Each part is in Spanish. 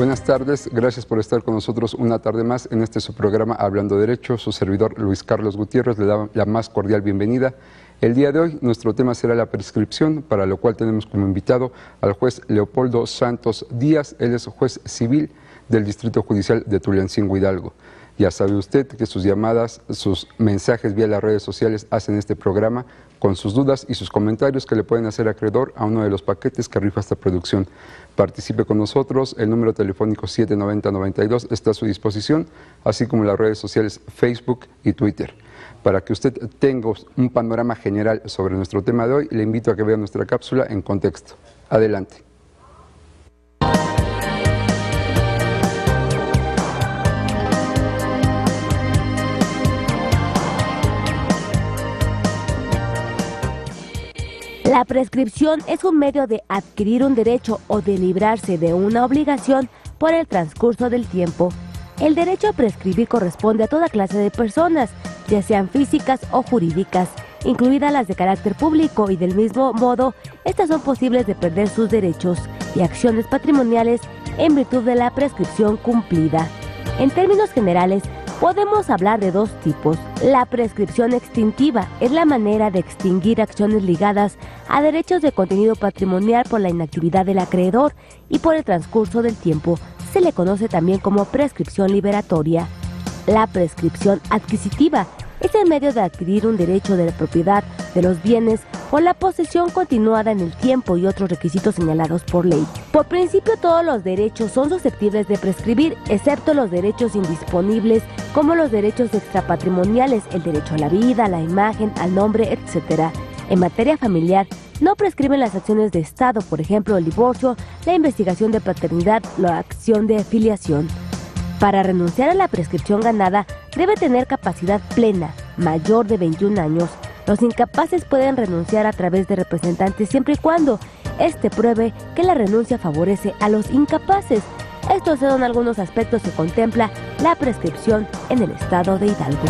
Buenas tardes, gracias por estar con nosotros una tarde más en este su programa Hablando Derecho. Su servidor Luis Carlos Gutiérrez le da la más cordial bienvenida. El día de hoy nuestro tema será la prescripción, para lo cual tenemos como invitado al juez Leopoldo Santos Díaz. Él es juez civil del Distrito Judicial de Tulancingo, Hidalgo. Ya sabe usted que sus llamadas, sus mensajes vía las redes sociales hacen este programa con sus dudas y sus comentarios que le pueden hacer acreedor a uno de los paquetes que rifa esta producción. Participe con nosotros, el número telefónico 790-92 está a su disposición, así como las redes sociales Facebook y Twitter. Para que usted tenga un panorama general sobre nuestro tema de hoy, le invito a que vea nuestra cápsula en contexto. Adelante. La prescripción es un medio de adquirir un derecho o de librarse de una obligación por el transcurso del tiempo. El derecho a prescribir corresponde a toda clase de personas, ya sean físicas o jurídicas, incluidas las de carácter público, y del mismo modo, estas son posibles de perder sus derechos y acciones patrimoniales en virtud de la prescripción cumplida. En términos generales, podemos hablar de dos tipos. La prescripción extintiva es la manera de extinguir acciones ligadas a derechos de contenido patrimonial por la inactividad del acreedor y por el transcurso del tiempo. Se le conoce también como prescripción liberatoria. La prescripción adquisitiva es el medio de adquirir un derecho de la propiedad de los bienes por la posesión continuada en el tiempo y otros requisitos señalados por ley. Por principio, todos los derechos son susceptibles de prescribir, excepto los derechos indisponibles, como los derechos extrapatrimoniales, el derecho a la vida, a la imagen, al nombre, etc. En materia familiar, no prescriben las acciones de Estado, por ejemplo, el divorcio, la investigación de paternidad, la acción de filiación. Para renunciar a la prescripción ganada, debe tener capacidad plena, mayor de 21 años. Los incapaces pueden renunciar a través de representantes siempre y cuando éste pruebe que la renuncia favorece a los incapaces. Estos son algunos aspectos que contempla la prescripción en el estado de Hidalgo.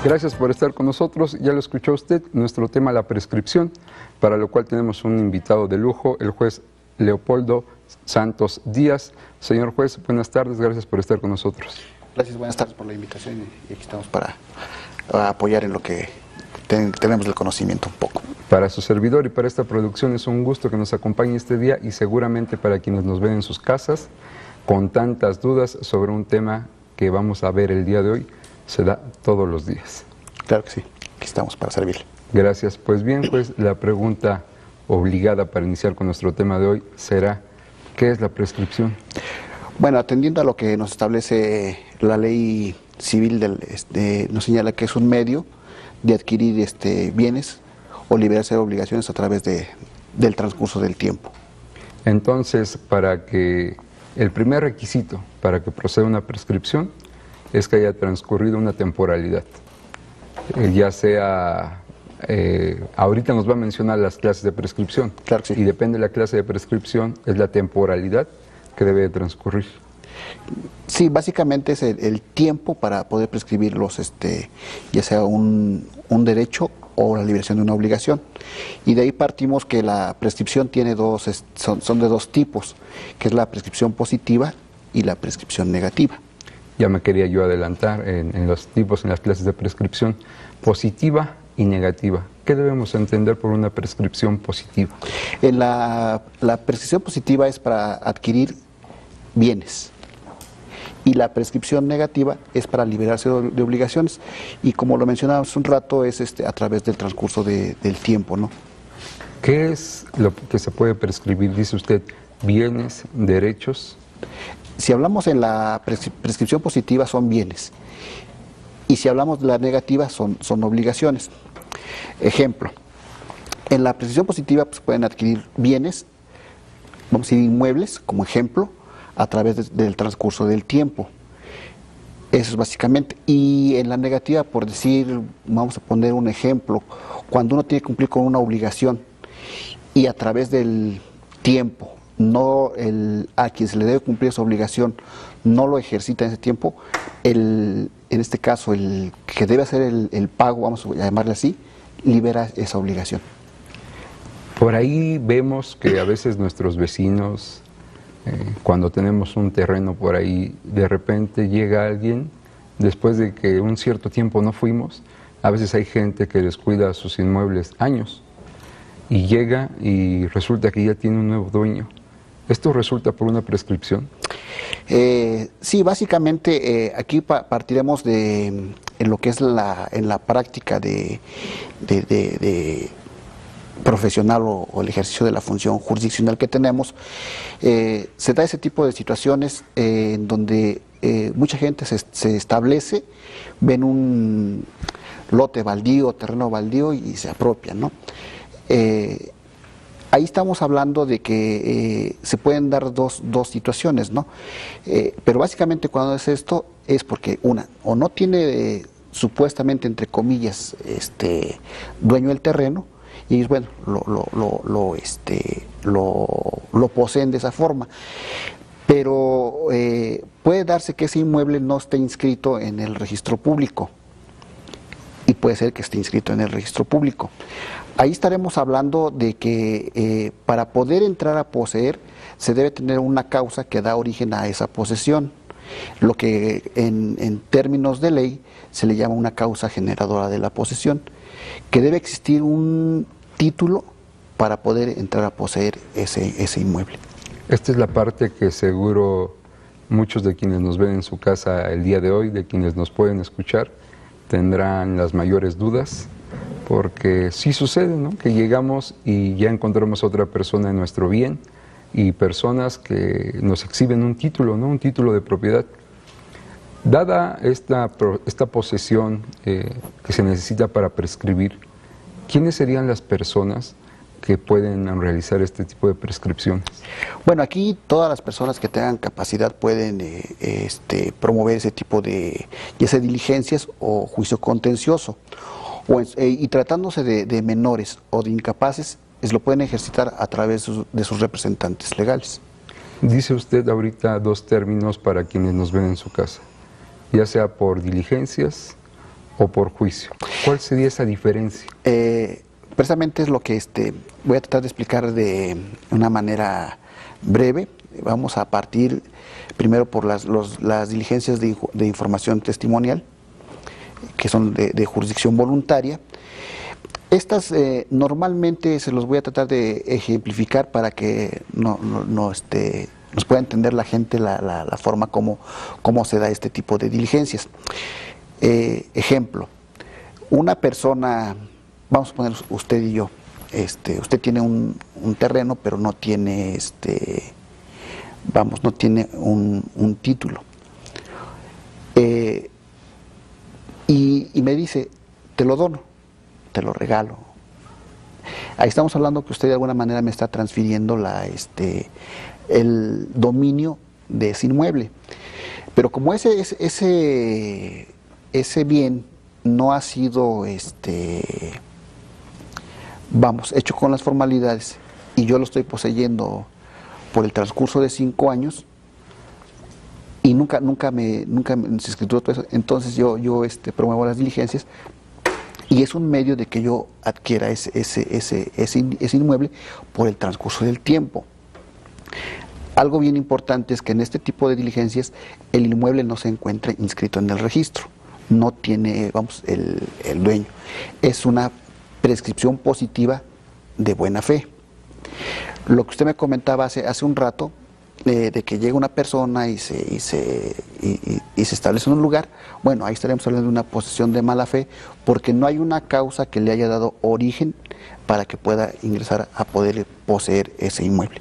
Gracias por estar con nosotros. Ya lo escuchó usted, nuestro tema la prescripción, para lo cual tenemos un invitado de lujo, el juez Leopoldo Santos Díaz. Señor juez, buenas tardes, gracias por estar con nosotros. Gracias, buenas tardes por la invitación y aquí estamos para apoyar en lo que tenemos el conocimiento un poco. Para su servidor y para esta producción es un gusto que nos acompañe este día, y seguramente para quienes nos ven en sus casas con tantas dudas sobre un tema que vamos a ver el día de hoy, se da todos los días. Claro que sí, aquí estamos para servirle. Gracias. Pues bien, pues la pregunta obligada para iniciar con nuestro tema de hoy será: ¿qué es la prescripción? Bueno, atendiendo a lo que nos establece la ley civil, nos señala que es un medio de adquirir bienes o liberarse de obligaciones a través del transcurso del tiempo. Entonces, para que el primer requisito para que proceda una prescripción es que haya transcurrido una temporalidad, ya sea, ahorita nos va a mencionar las clases de prescripción, claro que sí. Y depende de la clase de prescripción, es la temporalidad que debe de transcurrir. Sí, básicamente es el tiempo para poder prescribir ya sea un derecho o la liberación de una obligación. Y de ahí partimos que la prescripción tiene son de dos tipos, que es la prescripción positiva y la prescripción negativa. Ya me quería yo adelantar en los tipos, en las clases de prescripción positiva y negativa. ¿Qué debemos entender por una prescripción positiva? La prescripción positiva es para adquirir bienes y la prescripción negativa es para liberarse de obligaciones, y como lo mencionábamos un rato, es a través del transcurso del tiempo, ¿no? ¿Qué es lo que se puede prescribir, dice usted? ¿Bienes, derechos? Si hablamos en la prescripción positiva son bienes, y si hablamos de la negativa son obligaciones. Ejemplo, en la prescripción positiva pues, pueden adquirir bienes, vamos a decir inmuebles como ejemplo, a través del transcurso del tiempo. Eso es básicamente. Y en la negativa, por decir, vamos a poner un ejemplo, cuando uno tiene que cumplir con una obligación y a través del tiempo, a quien se le debe cumplir esa obligación, no lo ejercita en ese tiempo, en este caso, el que debe hacer el pago, vamos a llamarle así, libera esa obligación. Por ahí vemos que a veces nuestros vecinos, cuando tenemos un terreno por ahí, de repente llega alguien, después de que un cierto tiempo no fuimos, a veces hay gente que descuida sus inmuebles años y llega y resulta que ya tiene un nuevo dueño. ¿Esto resulta por una prescripción? Sí, básicamente aquí partiremos de en lo que es en la práctica de profesional o el ejercicio de la función jurisdiccional que tenemos. Se da ese tipo de situaciones en donde mucha gente se establece, ven un lote baldío, terreno baldío y se apropian, ¿no? Ahí estamos hablando de que se pueden dar dos situaciones, ¿no? Pero básicamente cuando es esto es porque o no tiene supuestamente, entre comillas, dueño del terreno, y ellos, bueno, lo poseen de esa forma. Pero puede darse que ese inmueble no esté inscrito en el registro público, y puede ser que esté inscrito en el registro público. Ahí estaremos hablando de que para poder entrar a poseer se debe tener una causa que da origen a esa posesión, lo que en términos de ley se le llama una causa generadora de la posesión, que debe existir un título para poder entrar a poseer ese inmueble. Esta es la parte que seguro muchos de quienes nos ven en su casa el día de hoy, de quienes nos pueden escuchar, tendrán las mayores dudas, porque sí sucede, ¿no?, que llegamos y ya encontramos a otra persona en nuestro bien, y personas que nos exhiben un título, ¿no?, un título de propiedad. Dada esta posesión que se necesita para prescribir, ¿quiénes serían las personas que pueden realizar este tipo de prescripciones? Bueno, aquí todas las personas que tengan capacidad pueden promover ese tipo de, ya sea diligencias o juicio contencioso, y tratándose de menores o de incapaces, lo pueden ejercitar a través de sus representantes legales. Dice usted ahorita dos términos para quienes nos ven en su casa, ya sea por diligencias o por juicio. ¿Cuál sería esa diferencia? Precisamente es lo que voy a tratar de explicar de una manera breve. Vamos a partir primero por las diligencias de información testimonial, que son de jurisdicción voluntaria. Estas normalmente se los voy a tratar de ejemplificar para que nos pueda entender la gente la forma como se da este tipo de diligencias. Ejemplo, una persona, vamos a poner usted y yo, usted tiene un terreno, pero no tiene no tiene un título. Y me dice, te lo dono, te lo regalo. Ahí estamos hablando que usted de alguna manera me está transfiriendo el dominio de ese inmueble. Pero como ese bien no ha sido hecho con las formalidades, y yo lo estoy poseyendo por el transcurso de 5 años, y nunca se escrituró todo eso, entonces yo promuevo las diligencias, y es un medio de que yo adquiera ese inmueble por el transcurso del tiempo. Algo bien importante es que en este tipo de diligencias el inmueble no se encuentra inscrito en el registro, no tiene, el dueño. Es una prescripción positiva de buena fe. Lo que usted me comentaba hace un rato, de que llega una persona y se establece en un lugar, bueno, ahí estaremos hablando de una posesión de mala fe, porque no hay una causa que le haya dado origen para que pueda ingresar a poder poseer ese inmueble.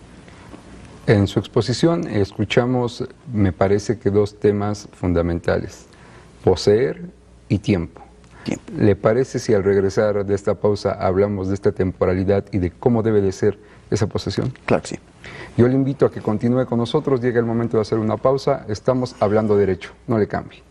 En su exposición escuchamos, me parece que dos temas fundamentales: poseer y tiempo. ¿Le parece si al regresar de esta pausa hablamos de esta temporalidad y de cómo debe de ser esa posesión? Claro que sí. Yo le invito a que continúe con nosotros, llega el momento de hacer una pausa, estamos hablando derecho, no le cambie.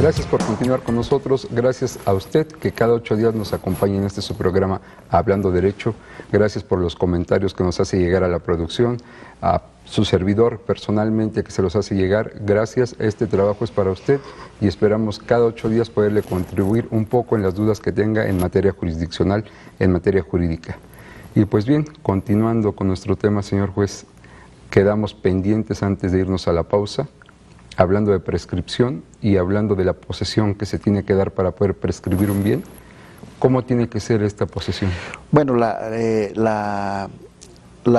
Gracias por continuar con nosotros, gracias a usted que cada 8 días nos acompaña en este su programa Hablando Derecho, gracias por los comentarios que nos hace llegar a la producción, a su servidor personalmente que se los hace llegar, gracias, este trabajo es para usted y esperamos cada 8 días poderle contribuir un poco en las dudas que tenga en materia jurisdiccional, en materia jurídica. Y pues bien, continuando con nuestro tema, señor juez, quedamos pendientes antes de irnos a la pausa, hablando de prescripción y hablando de la posesión que se tiene que dar para poder prescribir un bien. ¿Cómo tiene que ser esta posesión? Bueno, la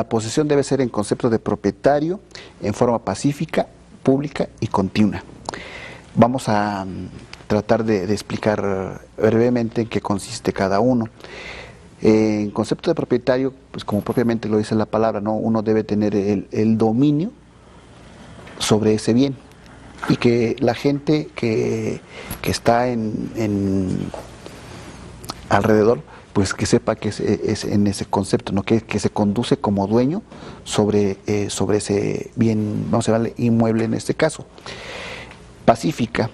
posesión debe ser en concepto de propietario, en forma pacífica, pública y continua. Vamos a tratar de explicar brevemente en qué consiste cada uno. En concepto de propietario, pues como propiamente lo dice la palabra, ¿no? Uno debe tener el dominio sobre ese bien y que la gente que está alrededor, pues que sepa que es en ese concepto, ¿no? Que se conduce como dueño sobre ese bien, vamos a llamarle inmueble en este caso. Pacífica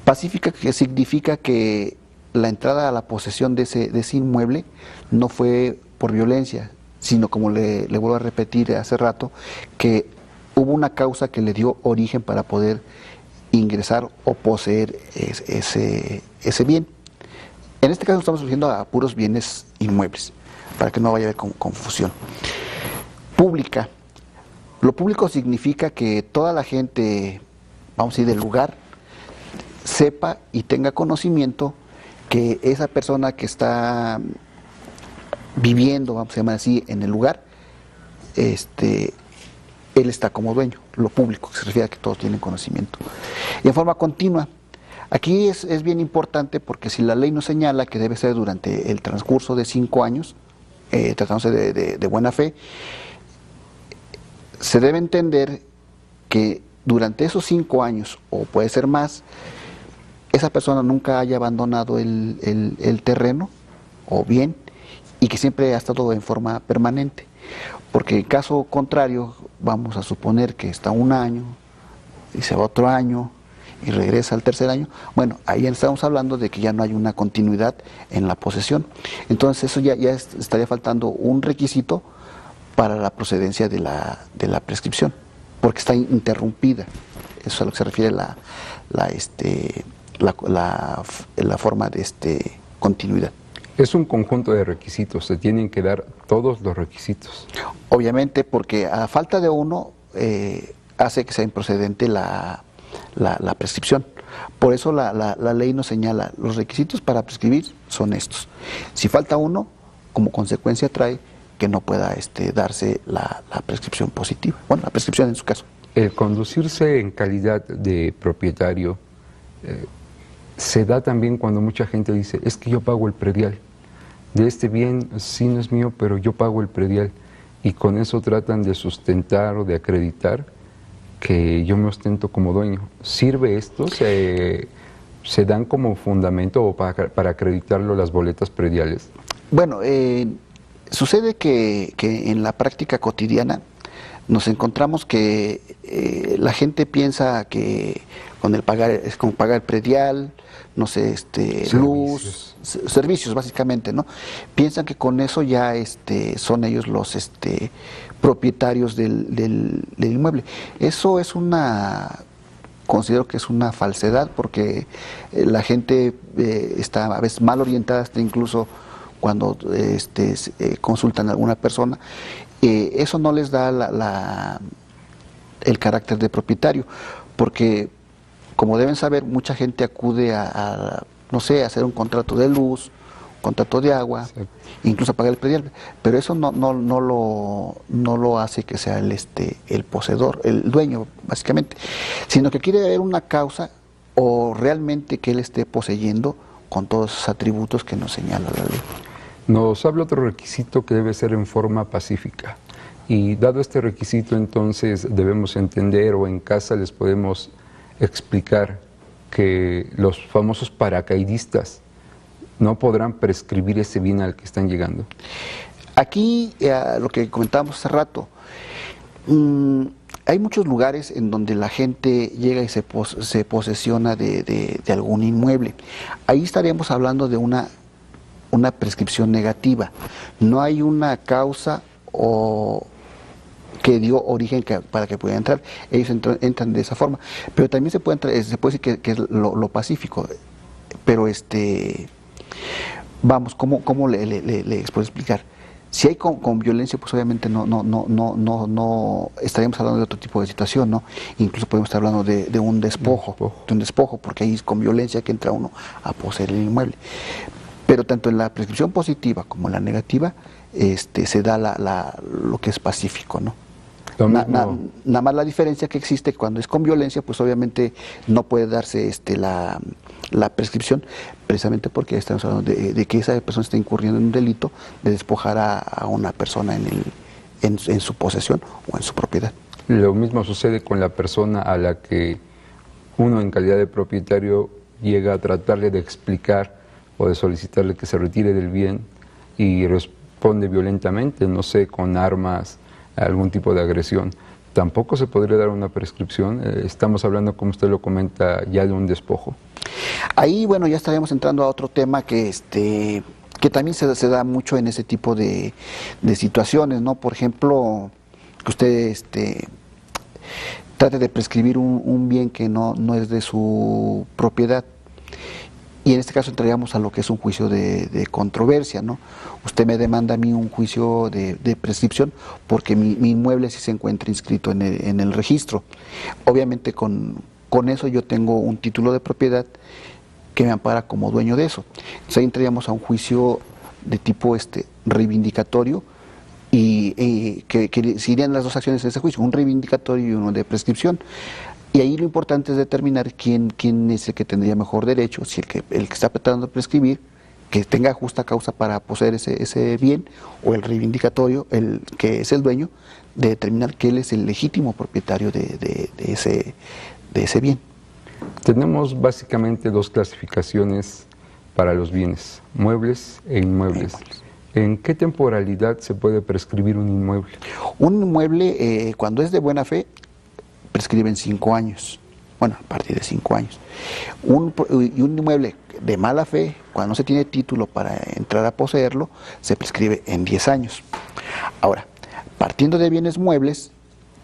que significa que la entrada a la posesión de ese inmueble no fue por violencia, sino como le vuelvo a repetir hace rato, que hubo una causa que le dio origen para poder ingresar o poseer ese bien. En este caso estamos refiriendo a puros bienes inmuebles, para que no vaya a haber confusión. Pública. Lo público significa que toda la gente, vamos a decir, del lugar, sepa y tenga conocimiento que esa persona que está viviendo, vamos a llamar así, en el lugar, él está como dueño, lo público, que se refiere a que todos tienen conocimiento. Y en forma continua, aquí es bien importante porque si la ley nos señala que debe ser durante el transcurso de 5 años, tratándose de buena fe, se debe entender que durante esos 5 años, o puede ser más, esa persona nunca haya abandonado el terreno o bien y que siempre ha estado en forma permanente. Porque en caso contrario, vamos a suponer que está 1 año y se va otro año y regresa al tercer año, bueno, ahí estamos hablando de que ya no hay una continuidad en la posesión. Entonces eso ya estaría faltando un requisito para la procedencia de la prescripción, porque está interrumpida. Eso es a lo que se refiere la forma de continuidad. Es un conjunto de requisitos, se tienen que dar todos los requisitos. Obviamente, porque a falta de uno hace que sea improcedente la prescripción. Por eso la ley nos señala, los requisitos para prescribir son estos. Si falta uno, como consecuencia trae que no pueda darse la prescripción positiva, bueno, la prescripción en su caso. El conducirse en calidad de propietario se da también cuando mucha gente dice, es que yo pago el predial, de este bien sí no es mío, pero yo pago el predial, y con eso tratan de sustentar o de acreditar que yo me ostento como dueño. ¿Sirve esto? ¿Se dan como fundamento o para acreditarlo las boletas prediales? Bueno, sucede que en la práctica cotidiana nos encontramos que la gente piensa que con el pagar es como pagar el predial, no sé, luz, servicios básicamente, ¿no? Piensan que con eso ya son ellos los propietarios del inmueble. Eso es considero que es una falsedad, porque la gente está a veces mal orientada, hasta incluso cuando consultan a alguna persona, eso no les da el carácter de propietario, porque como deben saber, mucha gente acude no sé, a hacer un contrato de luz, un contrato de agua, sí, incluso a pagar el predial, pero eso no lo hace que sea el poseedor, el dueño, básicamente, sino que quiere haber una causa o realmente que él esté poseyendo con todos esos atributos que nos señala la ley. Nos habla otro requisito que debe ser en forma pacífica, y dado este requisito entonces debemos entender, o en casa les podemos explicar, que los famosos paracaidistas no podrán prescribir ese bien al que están llegando. Aquí, lo que comentábamos hace rato, hay muchos lugares en donde la gente llega y se posesiona de algún inmueble. Ahí estaríamos hablando de una prescripción negativa. No hay una causa o que dio origen para que pudiera entrar. Ellos entran de esa forma. Pero también se puede decir que es lo pacífico. Pero vamos, ¿cómo les puedo explicar? Si hay con violencia, pues obviamente no estaríamos hablando de otro tipo de situación, ¿no? Incluso podemos estar hablando de un despojo, porque ahí es con violencia que entra uno a poseer el inmueble. Pero tanto en la prescripción positiva como en la negativa, se da lo que es pacífico, ¿no? Nada más la diferencia que existe cuando es con violencia, pues obviamente no puede darse la prescripción, precisamente porque estamos hablando de que esa persona está incurriendo en un delito de despojar a una persona en su posesión o en su propiedad. Lo mismo sucede con la persona a la que uno en calidad de propietario llega a tratarle de explicar o de solicitarle que se retire del bien y responde violentamente, no sé, con armas, algún tipo de agresión. Tampoco se podría dar una prescripción. Estamos hablando, como usted lo comenta, ya de un despojo. Ahí, bueno, ya estaríamos entrando a otro tema que también se da mucho en ese tipo de situaciones, ¿no? Por ejemplo, que usted trate de prescribir un bien que no es de su propiedad. Y en este caso entraríamos a lo que es un juicio de controversia, ¿no? Usted me demanda a mí un juicio de prescripción porque mi inmueble sí se encuentra inscrito en el registro. Obviamente con eso yo tengo un título de propiedad que me ampara como dueño de eso. Entonces ahí entraríamos a un juicio de tipo reivindicatorio y que se irían las dos acciones de ese juicio, un reivindicatorio y uno de prescripción. Y ahí lo importante es determinar quién es el que tendría mejor derecho, si el que está tratando de prescribir, que tenga justa causa para poseer ese bien, o el reivindicatorio, el que es el dueño, de determinar que él es el legítimo propietario de ese bien. Tenemos básicamente dos clasificaciones para los bienes, muebles e inmuebles. ¿En qué temporalidad se puede prescribir un inmueble? Un inmueble, cuando es de buena fe, prescriben 5 años, bueno, a partir de 5 años. Y un inmueble de mala fe, cuando no se tiene título para entrar a poseerlo, se prescribe en 10 años. Ahora, partiendo de bienes muebles,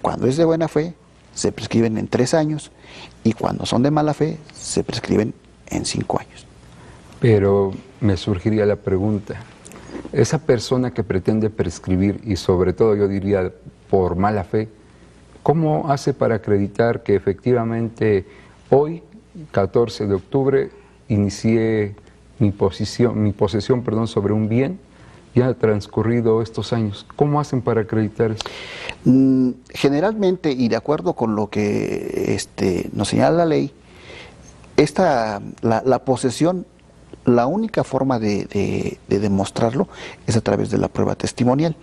cuando es de buena fe, se prescriben en 3 años, y cuando son de mala fe, se prescriben en 5 años. Pero me surgiría la pregunta, esa persona que pretende prescribir, y sobre todo yo diría por mala fe, ¿cómo hace para acreditar que efectivamente hoy, 14 de octubre, inicié mi posesión sobre un bien? Ya han transcurrido estos años. ¿Cómo hacen para acreditar eso? Generalmente, y de acuerdo con lo que nos señala la ley, la posesión, la única forma de demostrarlo es a través de la prueba testimonial.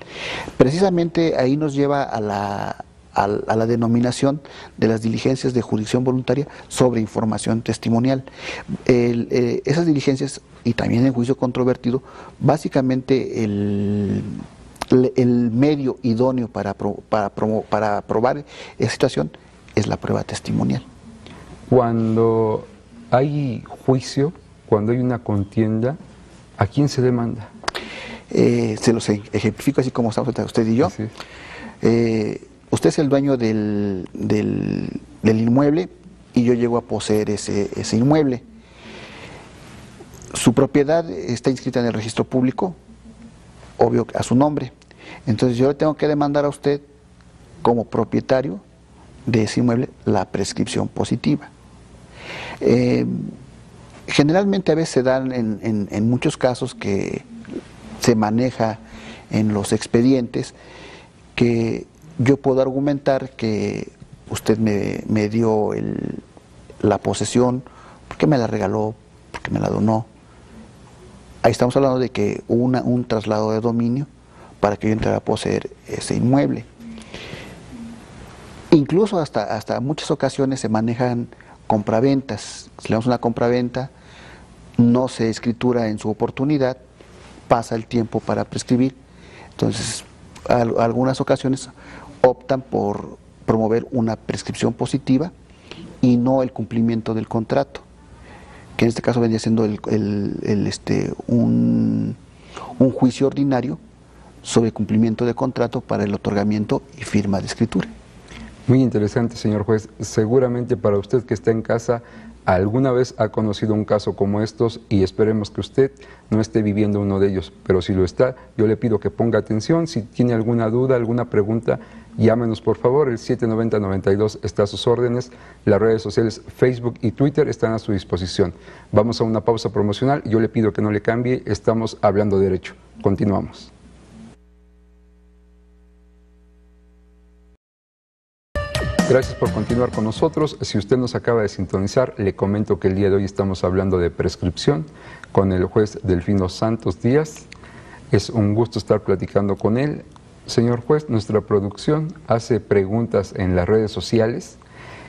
Precisamente ahí nos lleva a la denominación de las diligencias de jurisdicción voluntaria sobre información testimonial. Esas diligencias, y también en juicio controvertido, básicamente el medio idóneo para probar esa situación es la prueba testimonial. Cuando hay juicio, cuando hay una contienda, ¿a quién se demanda? Se los ejemplifico así como estamos usted y yo. Usted es el dueño del inmueble y yo llego a poseer ese inmueble. Su propiedad está inscrita en el registro público, obvio a su nombre. Entonces yo le tengo que demandar a usted como propietario de ese inmueble la prescripción positiva. Generalmente a veces se dan en muchos casos que se maneja en los expedientes que yo puedo argumentar que usted me dio la posesión porque me la regaló, porque me la donó. Ahí estamos hablando de que hubo un traslado de dominio para que yo entrara a poseer ese inmueble. Incluso hasta muchas ocasiones se manejan compraventas. Si le damos una compraventa, no se escritura en su oportunidad, pasa el tiempo para prescribir. Entonces, algunas ocasiones optan por promover una prescripción positiva y no el cumplimiento del contrato, que en este caso vendría siendo un juicio ordinario sobre cumplimiento de contrato para el otorgamiento y firma de escritura. Muy interesante, señor juez. Seguramente para usted que está en casa, alguna vez ha conocido un caso como estos y esperemos que usted no esté viviendo uno de ellos, pero si lo está, yo le pido que ponga atención. Si tiene alguna duda, alguna pregunta, llámenos por favor, el 790-92 está a sus órdenes, las redes sociales Facebook y Twitter están a su disposición. Vamos a una pausa promocional, yo le pido que no le cambie, estamos hablando derecho. Continuamos. Gracias por continuar con nosotros. Si usted nos acaba de sintonizar, le comento que el día de hoy estamos hablando de prescripción con el juez Delfino Santos Díaz. Es un gusto estar platicando con él. Señor juez, nuestra producción hace preguntas en las redes sociales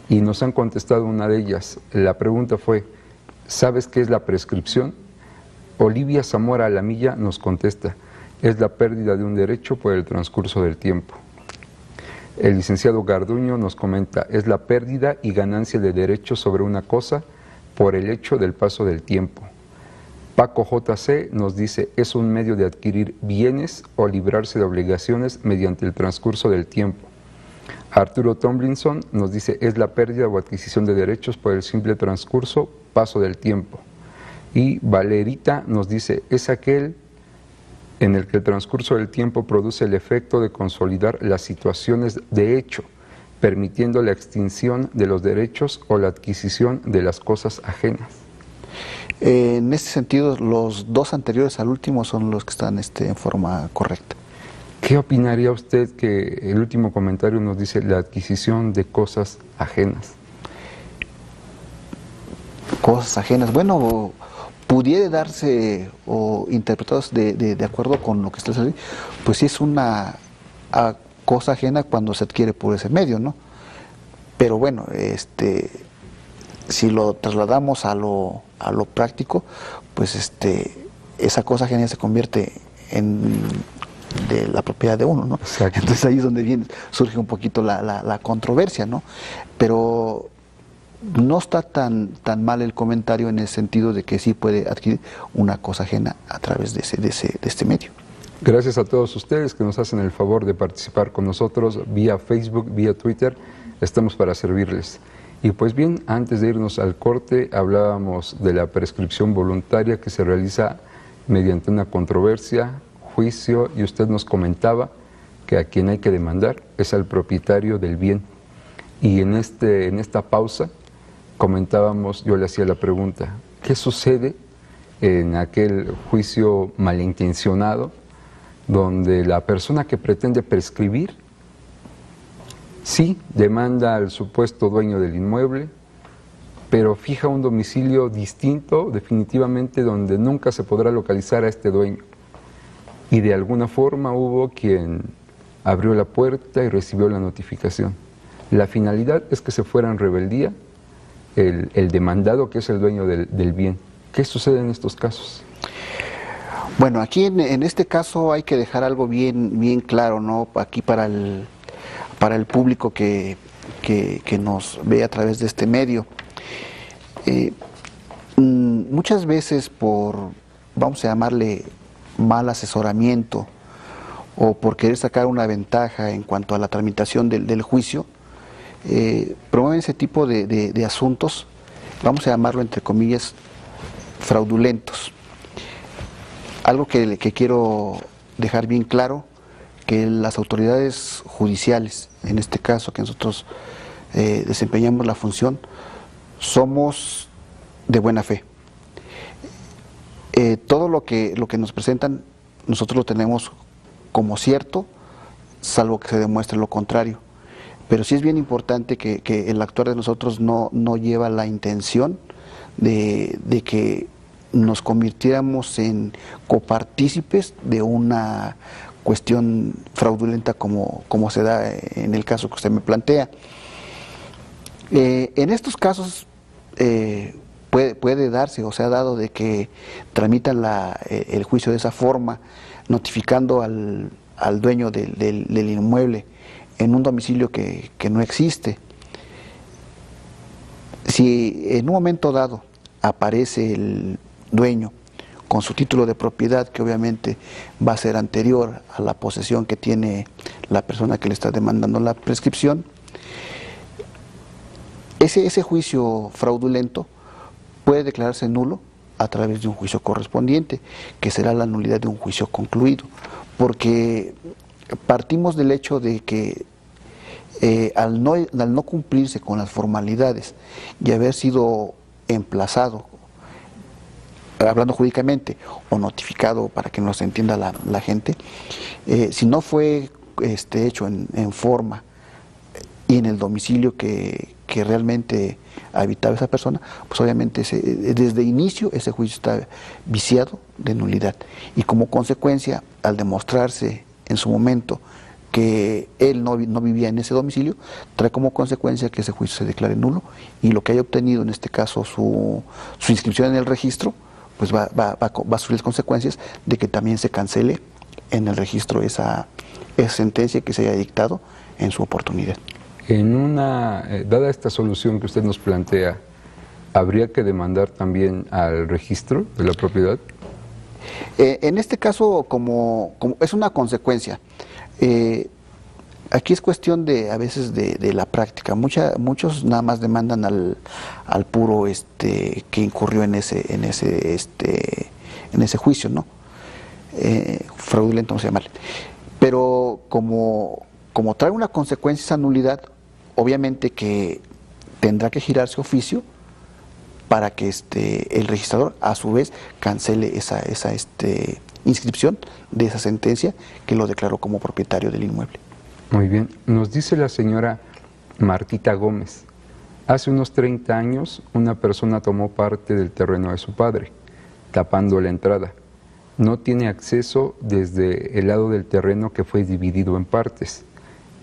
y nos han contestado una de ellas. La pregunta fue, ¿sabes qué es la prescripción? Olivia Zamora Alamilla nos contesta, es la pérdida de un derecho por el transcurso del tiempo. El licenciado Garduño nos comenta, es la pérdida y ganancia de derechos sobre una cosa por el hecho del paso del tiempo. Paco JC nos dice, es un medio de adquirir bienes o librarse de obligaciones mediante el transcurso del tiempo. Arturo Tomlinson nos dice, es la pérdida o adquisición de derechos por el simple transcurso, paso del tiempo. Y Valerita nos dice, es aquel en el que el transcurso del tiempo produce el efecto de consolidar las situaciones de hecho, permitiendo la extinción de los derechos o la adquisición de las cosas ajenas. En este sentido, los dos anteriores al último son los que están en forma correcta. ¿Qué opinaría usted que el último comentario nos dice la adquisición de cosas ajenas? Cosas ajenas, bueno, pudiera darse o interpretados de acuerdo con lo que está diciendo, pues sí es una cosa ajena cuando se adquiere por ese medio, ¿no? Pero bueno, si lo trasladamos a lo práctico, pues esa cosa ajena se convierte en de la propiedad de uno, ¿no? Exacto. Entonces ahí es donde surge un poquito la controversia, ¿no? Pero no está tan mal el comentario en el sentido de que sí puede adquirir una cosa ajena a través de este medio. Gracias a todos ustedes que nos hacen el favor de participar con nosotros vía Facebook, vía Twitter, estamos para servirles. Y pues bien, antes de irnos al corte, hablábamos de la prescripción voluntaria que se realiza mediante una controversia, juicio, y usted nos comentaba que a quien hay que demandar es al propietario del bien. Y en esta pausa comentábamos, yo le hacía la pregunta, ¿qué sucede en aquel juicio malintencionado donde la persona que pretende prescribir sí demanda al supuesto dueño del inmueble, pero fija un domicilio distinto definitivamente donde nunca se podrá localizar a este dueño? Y de alguna forma hubo quien abrió la puerta y recibió la notificación. La finalidad es que se fuera en rebeldía el demandado, que es el dueño del bien. ¿Qué sucede en estos casos? Bueno, aquí en este caso hay que dejar algo bien claro, ¿no? Aquí para el público que nos ve a través de este medio. Muchas veces por, vamos a llamarle, mal asesoramiento o por querer sacar una ventaja en cuanto a la tramitación del juicio, promueven ese tipo de asuntos, vamos a llamarlo entre comillas, fraudulentos. Algo que quiero dejar bien claro, que las autoridades judiciales, en este caso que nosotros desempeñamos la función, somos de buena fe. Todo lo que nos presentan, nosotros lo tenemos como cierto, salvo que se demuestre lo contrario. Pero sí es bien importante que el actuar de nosotros no lleva la intención de que nos convirtiéramos en copartícipes de una cuestión fraudulenta como se da en el caso que usted me plantea. En estos casos puede darse o se ha dado de que tramitan el juicio de esa forma, notificando al dueño del inmueble en un domicilio que no existe. Si en un momento dado aparece el dueño con su título de propiedad, que obviamente va a ser anterior a la posesión que tiene la persona que le está demandando la prescripción, ese juicio fraudulento puede declararse nulo a través de un juicio correspondiente, que será la nulidad de un juicio concluido, porque partimos del hecho de que al no cumplirse con las formalidades y haber sido emplazado, hablando jurídicamente, o notificado, para que nos entienda la gente, si no fue hecho en forma y en el domicilio que realmente habitaba esa persona, pues obviamente desde inicio ese juicio está viciado de nulidad, y como consecuencia, al demostrarse en su momento que él no vivía en ese domicilio, trae como consecuencia que ese juicio se declare nulo, y lo que haya obtenido, en este caso su inscripción en el registro, pues va a sufrir las consecuencias de que también se cancele en el registro esa sentencia que se haya dictado en su oportunidad. Dada esta solución que usted nos plantea, ¿habría que demandar también al registro de la propiedad? En este caso, como es una consecuencia, aquí es cuestión a veces de la práctica. Muchos nada más demandan al puro que incurrió en ese juicio, ¿no? Fraudulento, vamos a llamarle. Pero como trae una consecuencia esa nulidad, obviamente que tendrá que girarse oficio para que el registrador a su vez cancele esa inscripción de esa sentencia que lo declaró como propietario del inmueble. Muy bien. Nos dice la señora Martita Gómez: hace unos 30 años una persona tomó parte del terreno de su padre, tapando la entrada. No tiene acceso desde el lado del terreno que fue dividido en partes.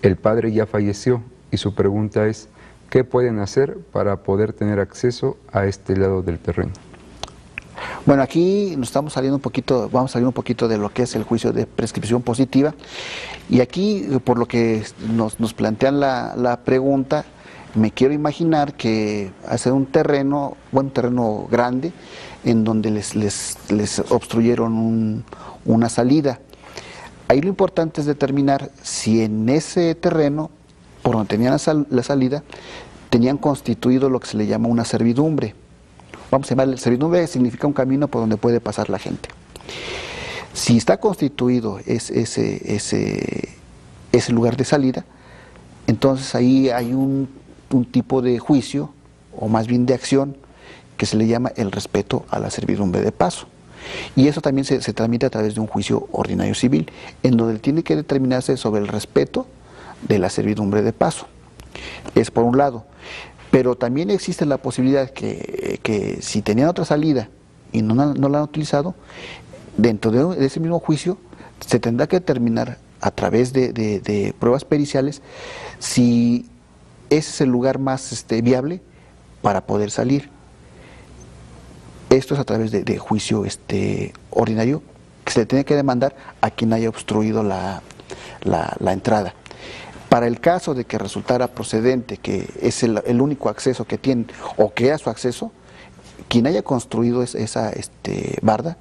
El padre ya falleció y su pregunta es: ¿qué pueden hacer para poder tener acceso a este lado del terreno? Bueno, aquí vamos a salir un poquito de lo que es el juicio de prescripción positiva, y aquí, por lo que nos plantean la pregunta, me quiero imaginar que hacer un terreno grande, en donde les obstruyeron una salida. Ahí lo importante es determinar si en ese terreno, por donde tenían la salida, tenían constituido lo que se le llama una servidumbre. Vamos a llamarle servidumbre, significa un camino por donde puede pasar la gente. Si está constituido ese lugar de salida, entonces ahí hay un tipo de juicio, o más bien de acción, que se le llama el respeto a la servidumbre de paso. Y eso también se tramita a través de un juicio ordinario civil, en donde tiene que determinarse sobre el respeto de la servidumbre de paso. Es por un lado. Pero también existe la posibilidad que si tenían otra salida y no la han utilizado, dentro de ese mismo juicio se tendrá que determinar a través de pruebas periciales si ese es el lugar más viable para poder salir. Esto es a través de juicio ordinario, que se le tiene que demandar a quien haya obstruido la entrada. Para el caso de que resultara procedente, que es el único acceso que tienen, o que era su acceso, quien haya construido esa barda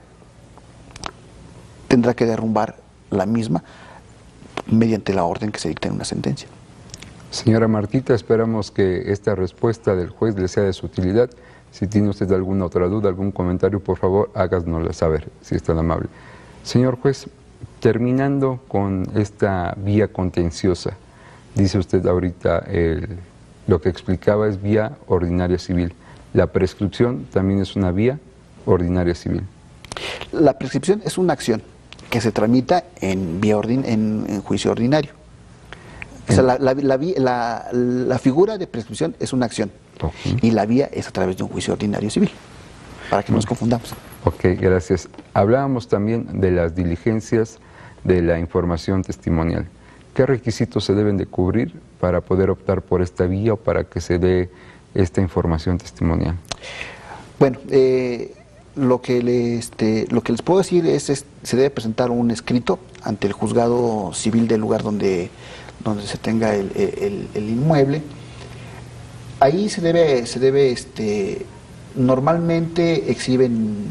tendrá que derrumbar la misma mediante la orden que se dicta en una sentencia. Señora Martita, esperamos que esta respuesta del juez le sea de su utilidad. Si tiene usted alguna otra duda, algún comentario, por favor, háganoslo saber, si es tan amable. Señor juez, terminando con esta vía contenciosa, dice usted ahorita, lo que explicaba es vía ordinaria civil. La prescripción también es una vía ordinaria civil. La prescripción es una acción que se tramita en juicio ordinario. O sea, la figura de prescripción es una acción, okay, y la vía es a través de un juicio ordinario civil, para que no nos confundamos. Ok, gracias. Hablábamos también de las diligencias de la información testimonial. ¿Qué requisitos se deben de cubrir para poder optar por esta vía o para que se dé esta información testimonial? Bueno, lo que les puedo decir es se debe presentar un escrito ante el juzgado civil del lugar donde donde se tenga el inmueble. Ahí se debe normalmente exhiben,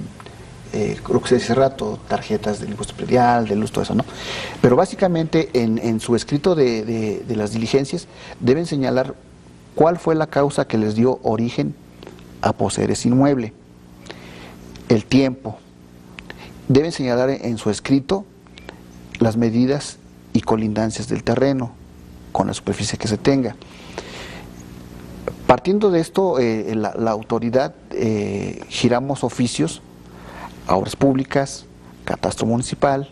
lo que se dice hace rato, tarjetas del impuesto predial, de luz, todo eso, ¿no? Pero básicamente en su escrito de las diligencias deben señalar cuál fue la causa que les dio origen a poseer ese inmueble, el tiempo. Deben señalar en su escrito las medidas y colindancias del terreno con la superficie que se tenga. Partiendo de esto, la autoridad giramos oficios a Obras Públicas, Catastro Municipal,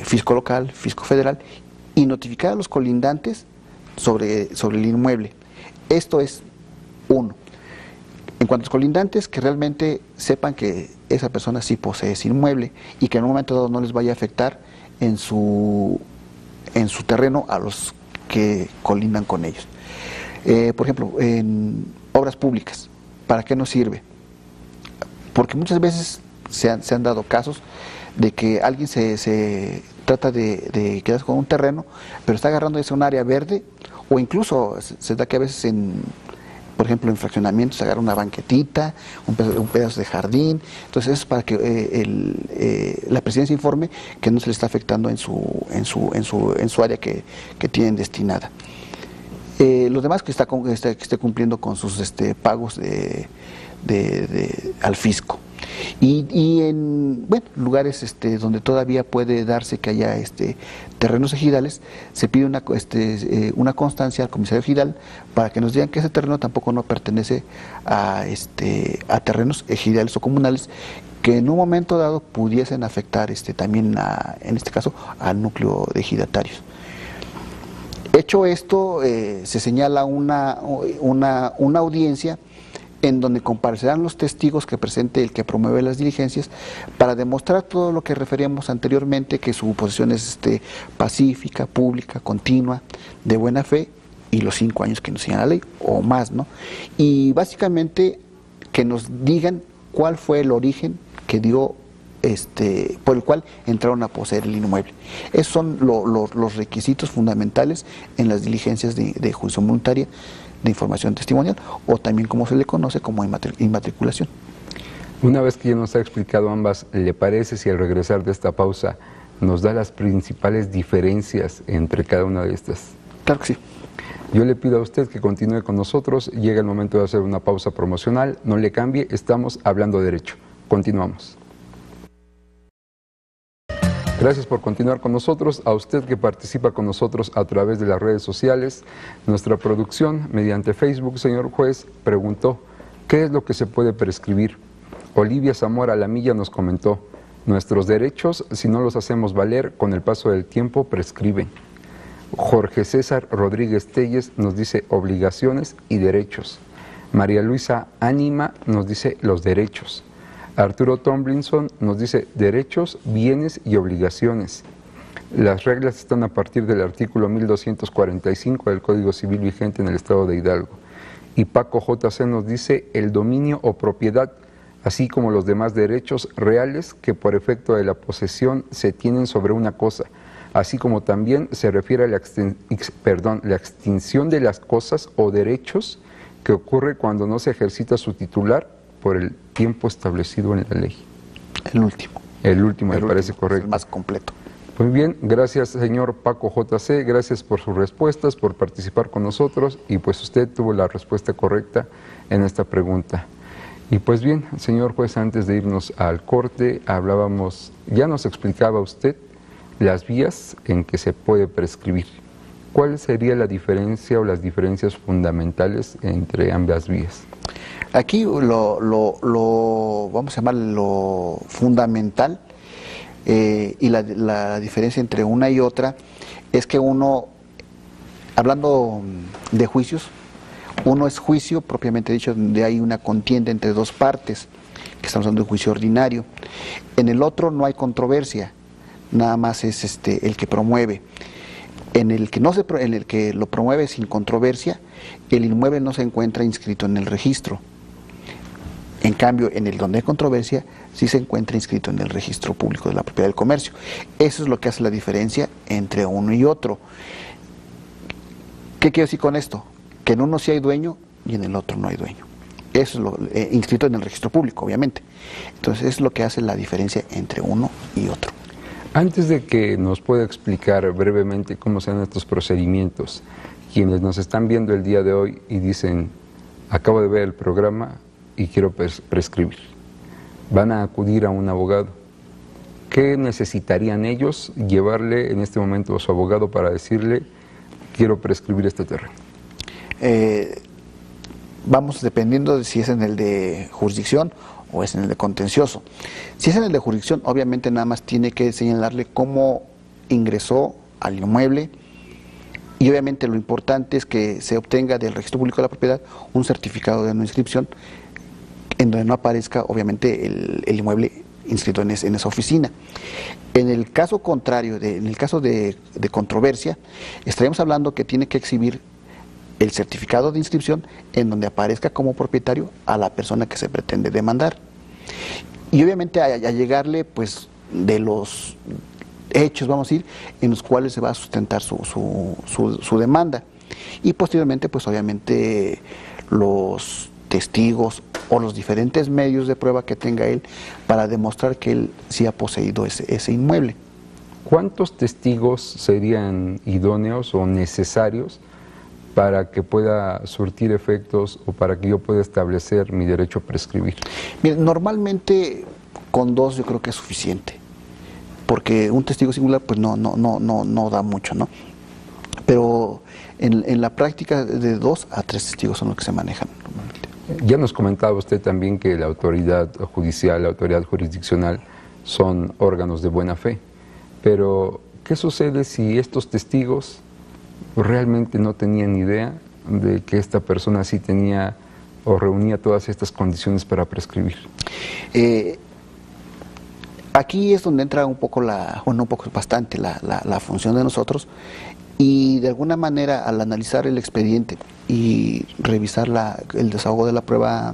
Fisco Local, Fisco Federal, y notificar a los colindantes sobre el inmueble. Esto es uno. En cuanto a los colindantes, que realmente sepan que esa persona sí posee ese inmueble y que en un momento dado no les vaya a afectar en su terreno a los que colindan con ellos. Por ejemplo, en obras públicas, ¿para qué nos sirve? Porque muchas veces se han dado casos de que alguien se trata de quedarse con un terreno, pero está agarrando un área verde, o incluso se da que a veces por ejemplo, en fraccionamientos se agarra una banquetita, un pedazo de jardín. Entonces eso es para que la presidencia informe que no se le está afectando en su área que tienen destinada. Los demás que esté cumpliendo con sus pagos al fisco. Y en lugares donde todavía puede darse que haya terrenos ejidales, se pide una constancia al comisario ejidal para que nos digan que ese terreno tampoco no pertenece a terrenos ejidales o comunales que en un momento dado pudiesen afectar también en este caso al núcleo de ejidatarios. Hecho esto, se señala una audiencia en donde comparecerán los testigos que presente el que promueve las diligencias para demostrar todo lo que referíamos anteriormente, que su posición es pacífica, pública, continua, de buena fe, y los 5 años que nos señala la ley, o más, ¿no? Y básicamente que nos digan cuál fue el origen que dio por el cual entraron a poseer el inmueble. Esos son los requisitos fundamentales en las diligencias de jurisdicción voluntaria de información testimonial, o también como se le conoce como inmatriculación. Una vez que ya nos ha explicado ambas, ¿le parece si al regresar de esta pausa nos da las principales diferencias entre cada una de estas? Claro que sí. Yo le pido a usted que continúe con nosotros. Llega el momento de hacer una pausa promocional. No le cambie, estamos hablando derecho. Continuamos. Gracias por continuar con nosotros. A usted que participa con nosotros a través de las redes sociales, nuestra producción mediante Facebook, señor juez, preguntó ¿qué es lo que se puede prescribir? Olivia Zamora Lamilla nos comentó: nuestros derechos, si no los hacemos valer, con el paso del tiempo prescriben. Jorge César Rodríguez Telles nos dice obligaciones y derechos. María Luisa Ánima nos dice los derechos. Arturo Tomlinson nos dice derechos, bienes y obligaciones. Las reglas están a partir del artículo 1245 del Código Civil vigente en el Estado de Hidalgo. Y Paco JC nos dice el dominio o propiedad, así como los demás derechos reales que por efecto de la posesión se tienen sobre una cosa, así como también se refiere a la extinción de las cosas o derechos que ocurre cuando no se ejercita su titular por el tiempo establecido en la ley. El último. El último, me parece correcto. El más completo. Muy bien, gracias señor Paco JC, gracias por sus respuestas, por participar con nosotros, y pues usted tuvo la respuesta correcta en esta pregunta. Y pues bien, señor juez, antes de irnos al corte, ya nos explicaba usted las vías en que se puede prescribir. ¿Cuál sería la diferencia o las diferencias fundamentales entre ambas vías? Aquí vamos a llamar lo fundamental y la diferencia entre una y otra es que uno, hablando de juicios, uno es juicio propiamente dicho, donde hay una contienda entre dos partes, que estamos hablando de juicio ordinario. En el otro no hay controversia, nada más es el que promueve. En el que lo promueve sin controversia, el inmueble no se encuentra inscrito en el registro. En cambio, en el donde hay controversia, sí se encuentra inscrito en el registro público de la propiedad del comercio. Eso es lo que hace la diferencia entre uno y otro. ¿Qué quiero decir con esto? Que en uno sí hay dueño y en el otro no hay dueño. Eso es lo inscrito en el registro público, obviamente. Entonces, es lo que hace la diferencia entre uno y otro. Antes de que nos pueda explicar brevemente cómo se dan estos procedimientos, quienes nos están viendo el día de hoy y dicen, acabo de ver el programa y quiero prescribir, van a acudir a un abogado. ¿Qué necesitarían ellos llevarle en este momento a su abogado para decirle, quiero prescribir este terreno? Vamos dependiendo de si es en el de jurisdicción o es en el de contencioso. Si es en el de jurisdicción, obviamente nada más tiene que señalarle cómo ingresó al inmueble, y obviamente lo importante es que se obtenga del registro público de la propiedad un certificado de no inscripción en donde no aparezca obviamente el inmueble inscrito en esa oficina. En el caso contrario, en el caso de controversia, estaríamos hablando que tiene que exhibir el certificado de inscripción en donde aparezca como propietario a la persona que se pretende demandar. Y obviamente a llegarle pues de los hechos, vamos a decir, en los cuales se va a sustentar su demanda. Y posteriormente pues obviamente los testigos o los diferentes medios de prueba que tenga él para demostrar que él sí ha poseído ese inmueble. ¿Cuántos testigos serían idóneos o necesarios para que pueda surtir efectos o para que yo pueda establecer mi derecho a prescribir? Mira, normalmente con 2 yo creo que es suficiente, porque un testigo singular pues no da mucho, ¿no? Pero en la práctica de 2 a 3 testigos son los que se manejan normalmente. Ya nos comentaba usted también que la autoridad judicial, la autoridad jurisdiccional son órganos de buena fe, pero ¿qué sucede si estos testigos realmente no tenían idea de que esta persona sí tenía o reunía todas estas condiciones para prescribir? Aquí es donde entra un poco bastante la función de nosotros, y de alguna manera al analizar el expediente y revisar el desahogo de la prueba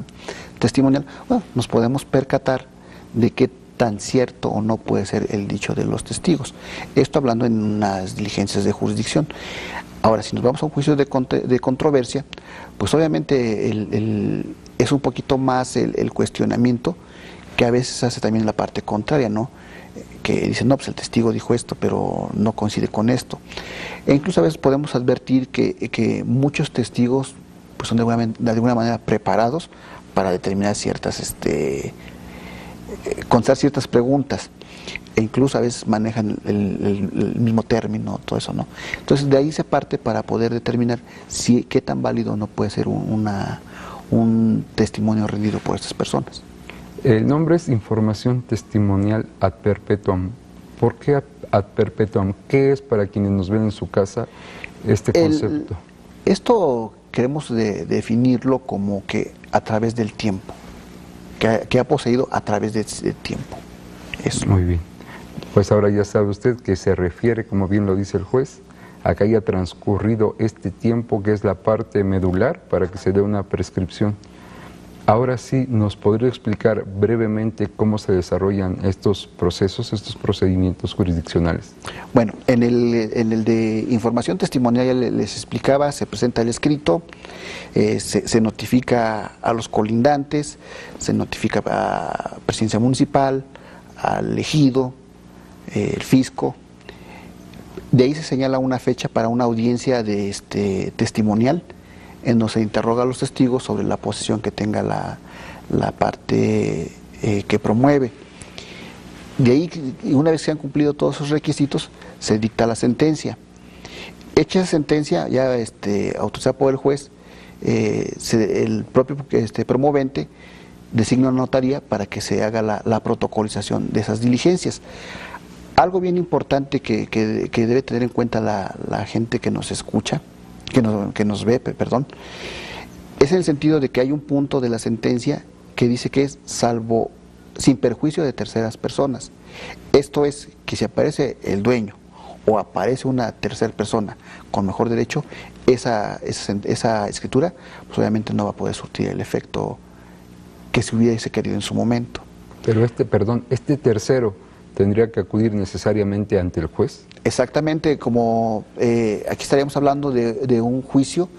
testimonial, bueno, nos podemos percatar de qué tan cierto o no puede ser el dicho de los testigos. Esto hablando en unas diligencias de jurisdicción. Ahora, si nos vamos a un juicio de controversia, pues obviamente es un poquito más el cuestionamiento que a veces hace también la parte contraria, ¿no? Que dicen, no, pues el testigo dijo esto, pero no coincide con esto. E incluso a veces podemos advertir que muchos testigos pues son de alguna manera preparados para determinar contestar ciertas preguntas, e incluso a veces manejan el mismo término, todo eso, ¿no? Entonces de ahí se parte para poder determinar qué tan válido no puede ser un testimonio rendido por estas personas. El nombre es información testimonial ad perpetuam. ¿Por qué ad perpetuam? ¿Qué es para quienes nos ven en su casa este concepto? Esto queremos definirlo como que a través del tiempo, que ha poseído a través del tiempo. Eso. Muy bien. Pues ahora ya sabe usted que se refiere, como bien lo dice el juez, a que haya transcurrido este tiempo, que es la parte medular para que se dé una prescripción. Ahora sí, ¿nos podría explicar brevemente cómo se desarrollan estos procesos, estos procedimientos jurisdiccionales? Bueno, en el de información testimonial ya les explicaba, se presenta el escrito, se notifica a los colindantes, se notifica a Presidencia Municipal, al ejido, el fisco. De ahí se señala una fecha para una audiencia testimonial, en donde se interroga a los testigos sobre la posición que tenga la parte que promueve. De ahí, una vez que se han cumplido todos esos requisitos, se dicta la sentencia. Hecha esa sentencia, ya autorizada por el juez, el propio promovente designa una notaría para que se haga la protocolización de esas diligencias. Algo bien importante que debe tener en cuenta la gente que nos escucha, que nos ve, perdón, es en el sentido de que hay un punto de la sentencia que dice que es salvo sin perjuicio de terceras personas. Esto es que si aparece el dueño o aparece una tercera persona con mejor derecho, esa escritura pues obviamente no va a poder surtir el efecto que se hubiese querido en su momento. Pero este tercero tendría que acudir necesariamente ante el juez. Exactamente, como aquí estaríamos hablando de un juicio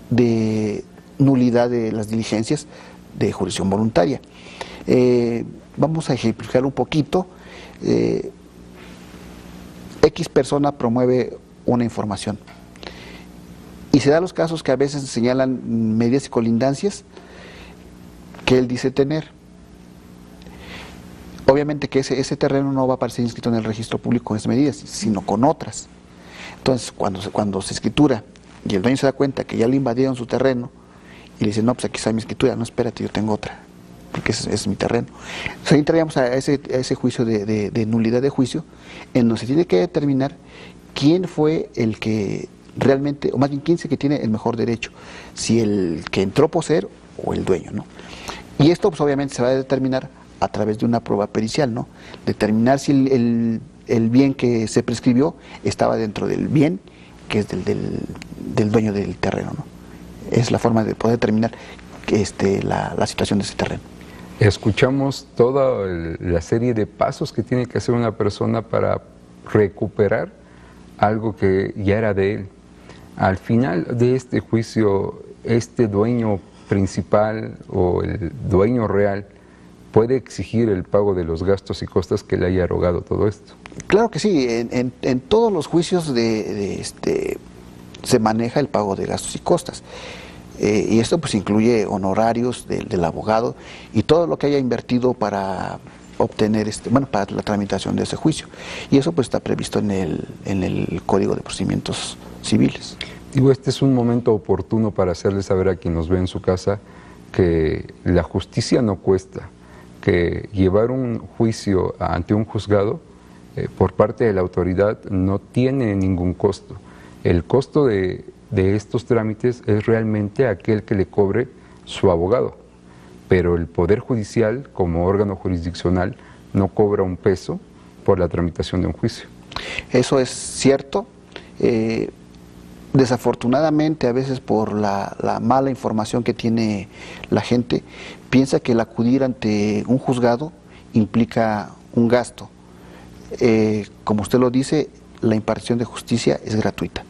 de nulidad de las diligencias de jurisdicción voluntaria. Vamos a ejemplificar un poquito. X persona promueve una información y se da los casos que a veces señalan medidas y colindancias que él dice tener. Obviamente que ese terreno no va a aparecer inscrito en el registro público con esas medidas, sino con otras. Entonces, cuando se escritura y el dueño se da cuenta que ya le invadieron su terreno y le dice, no, pues aquí está mi escritura, no, espérate, yo tengo otra, porque ese es mi terreno. Entonces, ahí entraríamos a ese juicio de nulidad de juicio, en donde se tiene que determinar quién fue el que realmente, o más bien quién es el que tiene el mejor derecho, si el que entró a poseer o el dueño, ¿no? Y esto, pues obviamente se va a determinar a través de una prueba pericial, ¿no? Determinar si el bien que se prescribió estaba dentro del bien que es del dueño del terreno, ¿no? Es la forma de poder determinar la situación de ese terreno. Escuchamos toda la serie de pasos que tiene que hacer una persona para recuperar algo que ya era de él. Al final de este juicio, este dueño principal o el dueño real puede exigir el pago de los gastos y costas que le haya erogado todo esto. Claro que sí, en todos los juicios se maneja el pago de gastos y costas. Y esto pues incluye honorarios del abogado y todo lo que haya invertido para obtener para la tramitación de ese juicio. Y eso pues está previsto en el Código de Procedimientos Civiles. Digo, este es un momento oportuno para hacerle saber a quien nos ve en su casa que la justicia no cuesta, que llevar un juicio ante un juzgado por parte de la autoridad no tiene ningún costo. El costo de estos trámites es realmente aquel que le cobre su abogado, pero el Poder Judicial, como órgano jurisdiccional, no cobra un peso por la tramitación de un juicio. Eso es cierto. Desafortunadamente, a veces por la mala información que tiene la gente, piensa que el acudir ante un juzgado implica un gasto. Como usted lo dice, la impartición de justicia es gratuita.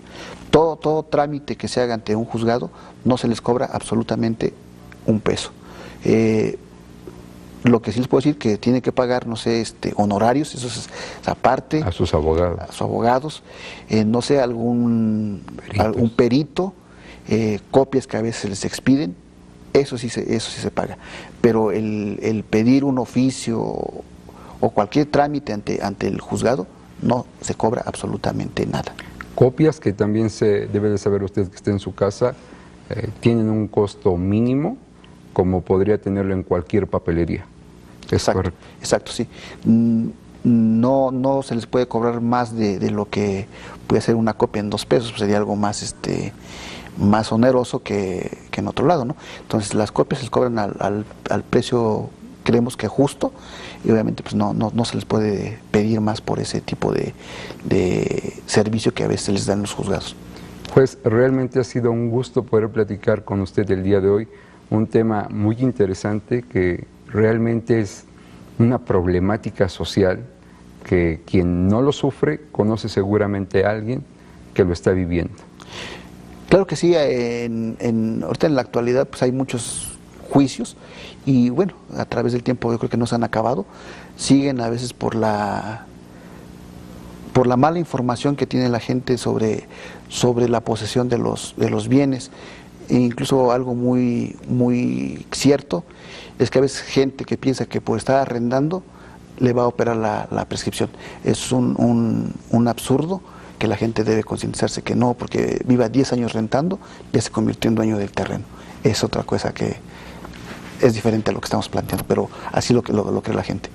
Todo trámite que se haga ante un juzgado no se les cobra absolutamente un peso. Lo que sí les puedo decir que tiene que pagar, no sé, honorarios, eso es aparte. A sus abogados. A sus abogados, no sé, algún perito, copias que a veces les expiden, eso sí se paga. Pero el pedir un oficio o cualquier trámite ante el juzgado no se cobra absolutamente nada. Copias que también debe de saber usted que esté en su casa, tienen un costo mínimo, como podría tenerlo en cualquier papelería. Exacto, sí. No se les puede cobrar más de lo que puede ser una copia en 2 pesos, pues sería algo más más oneroso que en otro lado, ¿no? Entonces las copias se les cobran al precio, creemos que justo, y obviamente pues no se les puede pedir más por ese tipo de servicio que a veces les dan los juzgados. Pues realmente ha sido un gusto poder platicar con usted el día de hoy, un tema muy interesante que realmente es una problemática social que quien no lo sufre conoce seguramente a alguien que lo está viviendo. Claro que sí, ahorita en la actualidad pues hay muchos juicios y bueno, a través del tiempo yo creo que no se han acabado, siguen a veces por la mala información que tiene la gente sobre la posesión de los bienes. E incluso algo muy cierto es que a veces gente que piensa que por estar arrendando le va a operar la prescripción. Es un absurdo que la gente debe concientizarse que no, porque viva 10 años rentando, ya se convirtió en dueño del terreno. Es otra cosa que es diferente a lo que estamos planteando, pero así lo cree la gente.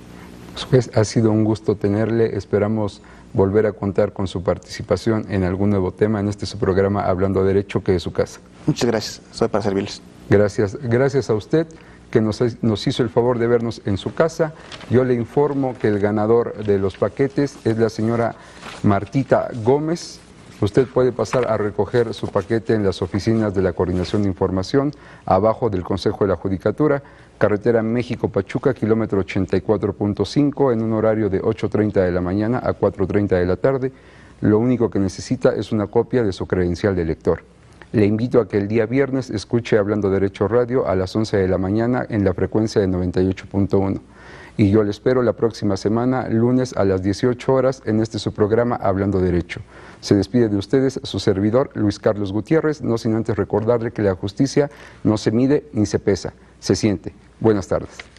Pues ha sido un gusto tenerle, esperamos volver a contar con su participación en algún nuevo tema en su programa Hablando Derecho, que es su casa. Muchas gracias, soy para servirles. Gracias a usted que nos hizo el favor de vernos en su casa. Yo le informo que el ganador de los paquetes es la señora Martita Gómez, Usted puede pasar a recoger su paquete en las oficinas de la Coordinación de Información, abajo del Consejo de la Judicatura, carretera México-Pachuca, kilómetro 84.5, en un horario de 8:30 de la mañana a 4:30 de la tarde. Lo único que necesita es una copia de su credencial de lector. Le invito a que el día viernes escuche Hablando Derecho Radio a las 11 de la mañana en la frecuencia de 98.1. Y yo le espero la próxima semana, lunes a las 18 horas, en su programa Hablando Derecho. Se despide de ustedes su servidor, Luis Carlos Gutiérrez, no sin antes recordarle que la justicia no se mide ni se pesa, se siente. Buenas tardes.